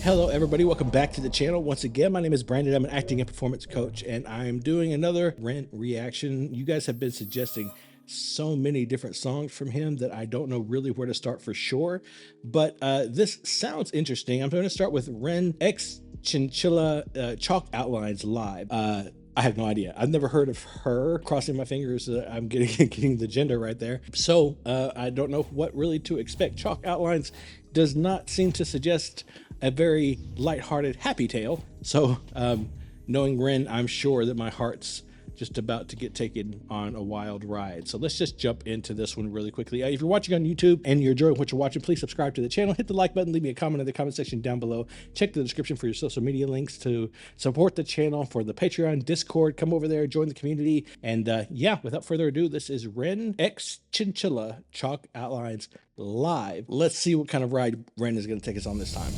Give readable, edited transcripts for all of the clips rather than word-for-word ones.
Hello, everybody. Welcome back to the channel. Once again, my name is Brandon. I'm an acting and performance coach, and I'm doing another Ren reaction. You guys have been suggesting so many different songs from him that I don't know really where to start for sure, but this sounds interesting. I'm going to start with Ren X Chinchilla Chalk Outlines Live. I have no idea. I've never heard of her. Crossing my fingers that I'm getting the gender right there. So I don't know what really to expect. Chalk Outlines does not seem to suggest a very lighthearted, happy tale. So knowing Ren, I'm sure that my heart's just about to get taken on a wild ride. So let's just jump into this one really quickly. If you're watching on YouTube and you're enjoying what you're watching, please subscribe to the channel, hit the like button, leave me a comment in the comment section down below. Check the description for your social media links to support the channel, for the Patreon, Discord. Come over there, join the community. And yeah, without further ado, this is Ren X Chinchilla Chalk Outlines Live. Let's see what kind of ride Ren is going to take us on this time.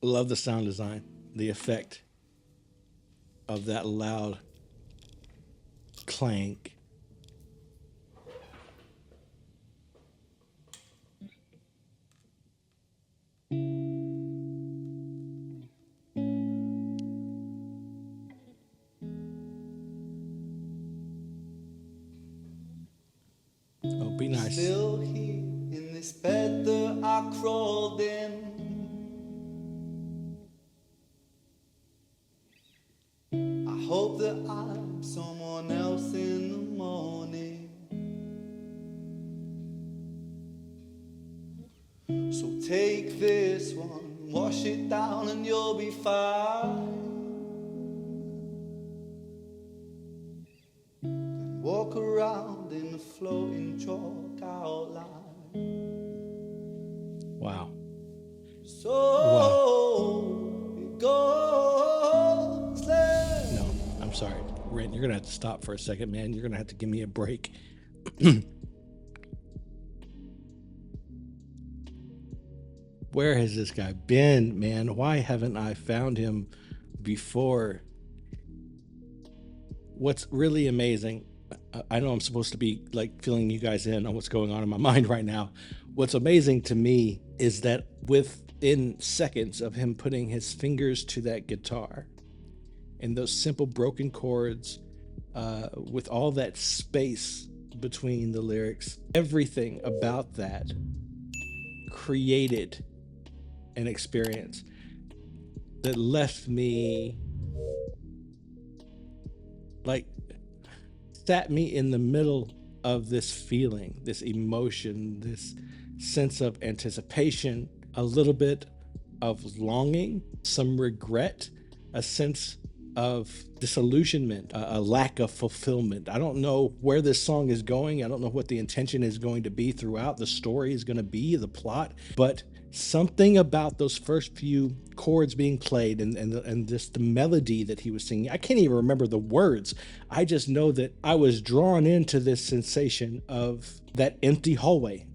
Love the sound design, the effect of that loud clank. Oh, be nice. Still here in this bed that I crawled in. I hope that I'm someone else in the morning. So take this one, wash it down and you'll be fine. Then walk around in the floating chalk outline. Wow. So it goes like... No, I'm sorry. Ren, you're going to have to stop for a second, man. You're going to have to give me a break. Where has this guy been, man? Why haven't I found him before? What's really amazing, I know I'm supposed to be like filling you guys in on what's going on in my mind right now. What's amazing to me is that within seconds of him putting his fingers to that guitar and those simple broken chords, with all that space between the lyrics, everything about that created an experience that left me, like, sat me in the middle of this feeling, this emotion, this sense of anticipation, a little bit of longing, some regret, a sense of disillusionment, a lack of fulfillment. I don't know where this song is going. I don't know what the intention is going to be throughout. The story is going to be, the plot, but something about those first few chords being played and just the melody that he was singing. I can't even remember the words. I just know that I was drawn into this sensation of that empty hallway.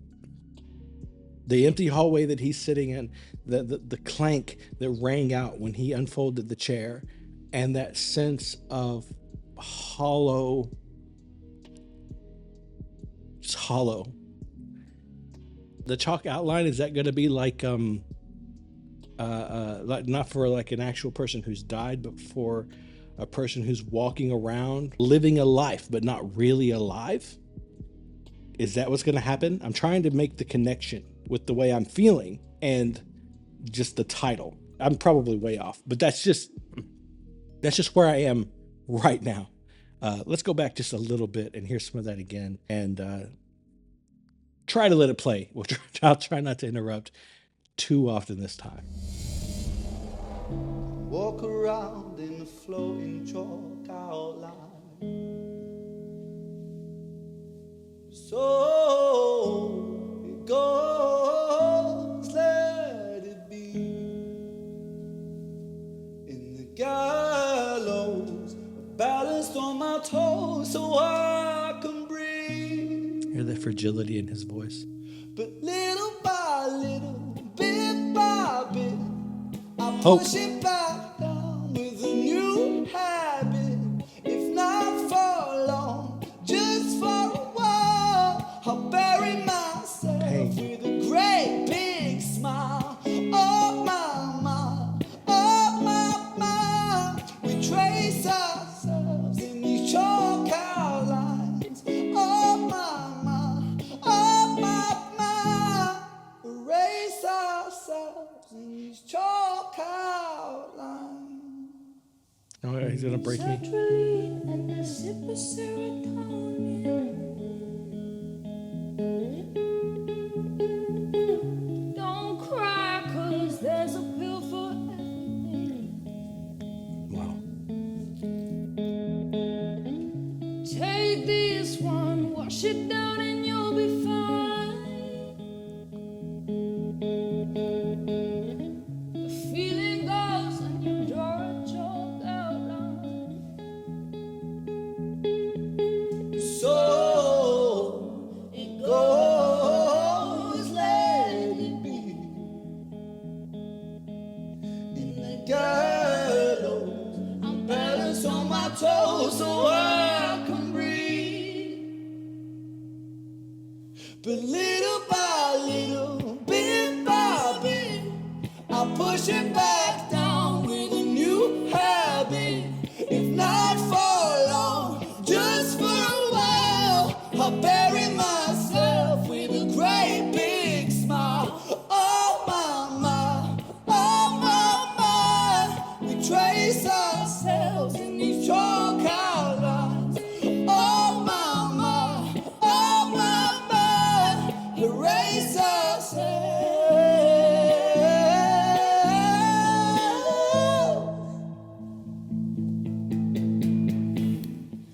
The empty hallway that he's sitting in, the clank that rang out when he unfolded the chair, and that sense of hollow, just hollow. The chalk outline, is that going to be like not for like an actual person who's died, but for a person who's walking around living a life but not really alive? Is that what's going to happen? I'm trying to make the connection with the way I'm feeling and just the title. I'm probably way off, but that's just where I am right now. Let's go back just a little bit and hear some of that again. And try to let it play. I'll try not to interrupt too often this time. Walk around in the floating chalk outline. So it goes, let it be. In the gallows, balanced on my toes so I can breathe. Hear the fragility in his voice. But little by little, bit by bit, I Hope. push it back down with a new habit. If not for long, just for a while, I'll bury myself with a great big smile. Oh my, oh my, we trace ourselves in these chalk outlines. Oh my, oh my, erase ourselves in these chalk outlines. Oh, he's gonna break me. And a sip of serotonin. Don't cry, 'cause there's a pill for everything. Wow. Take this one, wash it down, and you'll be fine. The feeling goes, and you draw a chalk outline. So it goes, let it be. In the gallows, I'm balanced on my toes so I can breathe. But little by little, bit by bit, I push it back down with a new habit. If not for long, just for a while, I'll bury myself with a great big smile. Oh my, we trace ourselves in these chalk outlines. Oh my, erase ourselves.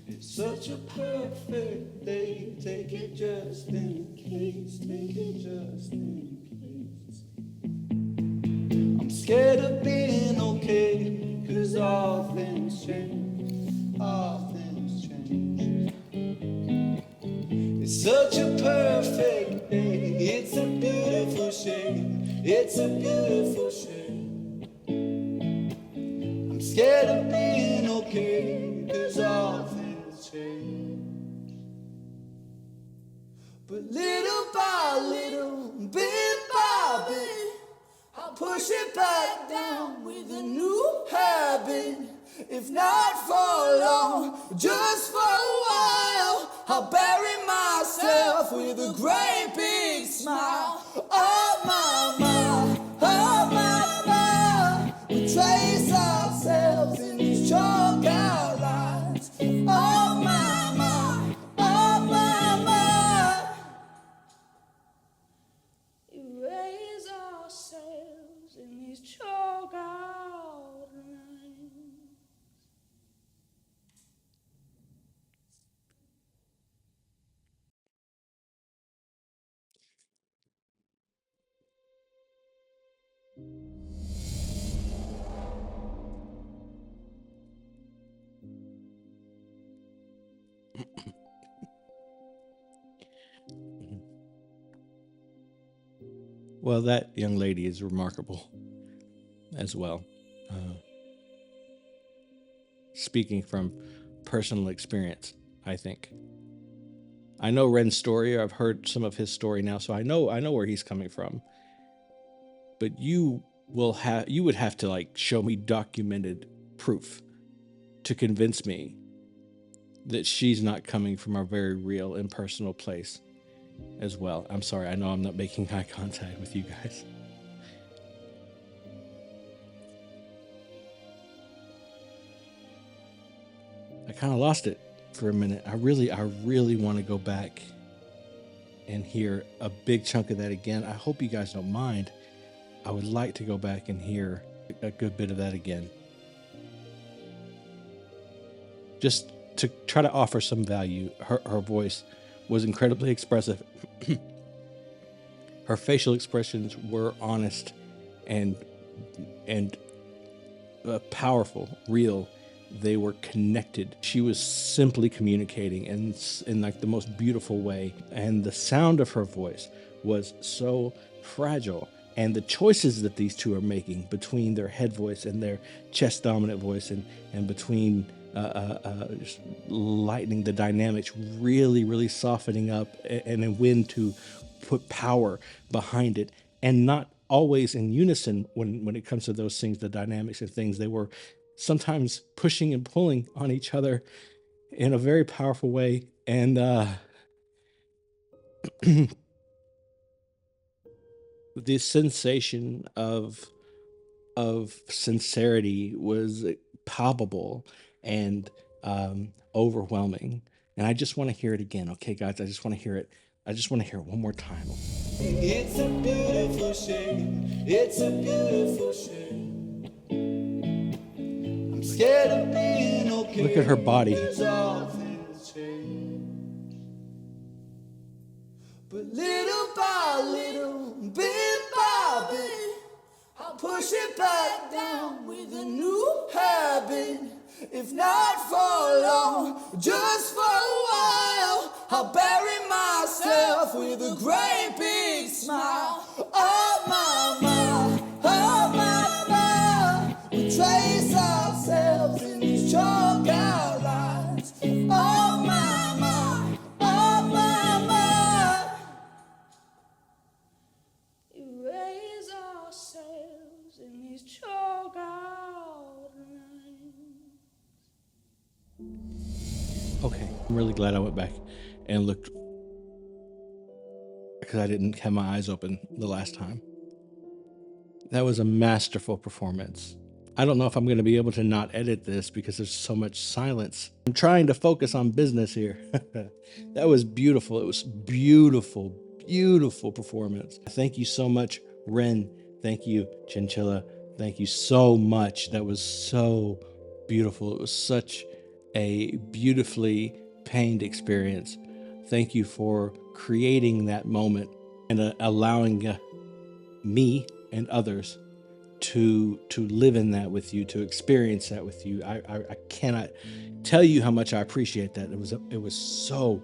It's such a perfect day. Take it just in case. Take it just in case. I'm scared of being okay, 'cause all things change. All things change. It's such a perfect day. It's a beautiful shade. It's a beautiful shade. I'm scared of being okay, 'cause all things change. But little by little, bit by bit, I'll push it back down with a new habit. If not for long, just for a while, I'll bury myself with a great big smile. Oh my, we trace ourselves in these chalk outlines. Oh my, Erase ourselves in these chalk outlines. Well, that young lady is remarkable as well. Speaking from personal experience, I think. I know Ren's story. I've heard some of his story now, so I know where he's coming from. But you would have to like show me documented proof to convince me that she's not coming from a very real and personal place as well. I'm sorry, I know I'm not making eye contact with you guys. I kind of lost it for a minute. I really want to go back and hear a big chunk of that again. I hope you guys don't mind. I would like to go back and hear a good bit of that again, just to try to offer some value. Her voice was incredibly expressive. Her facial expressions were honest and powerful, real. They were connected. She was simply communicating in like the most beautiful way. And the sound of her voice was so fragile. And the choices that these two are making between their head voice and their chest dominant voice, and between just lightening the dynamics, really softening up, and when to put power behind it, and not always in unison when it comes to those things, the dynamics and things. They were sometimes pushing and pulling on each other in a very powerful way. And the sensation of sincerity was palpable and overwhelming. And I just want to hear it again. Okay, guys, I just want to hear it. I just want to hear it one more time. It's a beautiful shame. It's a beautiful shame. I'm scared of being okay. Look at her body. All things change. But little by little, bit by bit, I'll push it back down with a new habit. If not for long, just for a while, I'll bury myself with a great big smile. Oh my, we trace ourselves in these chalk outlines. Oh my, Erase ourselves in these chalk outlines. Okay, I'm really glad I went back and looked, because I didn't have my eyes open the last time. That was a masterful performance. I don't know if I'm going to be able to not edit this because there's so much silence. I'm trying to focus on business here. That was beautiful. It was beautiful, beautiful performance. Thank you so much, Ren. Thank you, Chinchilla. Thank you so much. That was so beautiful. It was such a beautifully pained experience. Thank you for creating that moment and allowing me and others to live in that with you, to experience that with you. I cannot tell you how much I appreciate that. It was so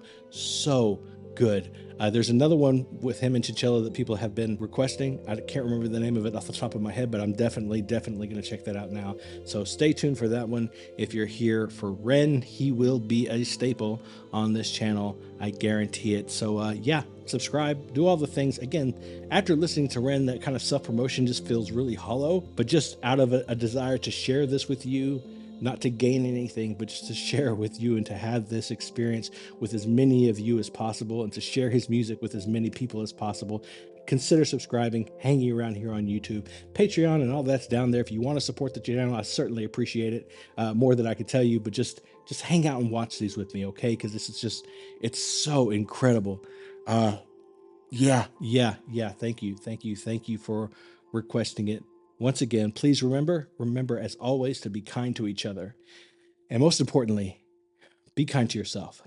good. There's another one with him and Chinchilla that people have been requesting. I can't remember the name of it off the top of my head, but I'm definitely going to check that out now. So stay tuned for that one. If you're here for Ren, he will be a staple on this channel. I guarantee it. So yeah, subscribe, do all the things. Again, after listening to Ren, that kind of self-promotion just feels really hollow, but just out of a desire to share this with you, not to gain anything, but just to share with you and to have this experience with as many of you as possible, and to share his music with as many people as possible. Consider subscribing, hanging around here on YouTube, Patreon, and all that's down there. If you want to support the channel, I certainly appreciate it, more than I could tell you, but just hang out and watch these with me, okay? Because this is just, it's so incredible. Yeah. Thank you for requesting it. Once again, please remember as always to be kind to each other. And most importantly, be kind to yourself.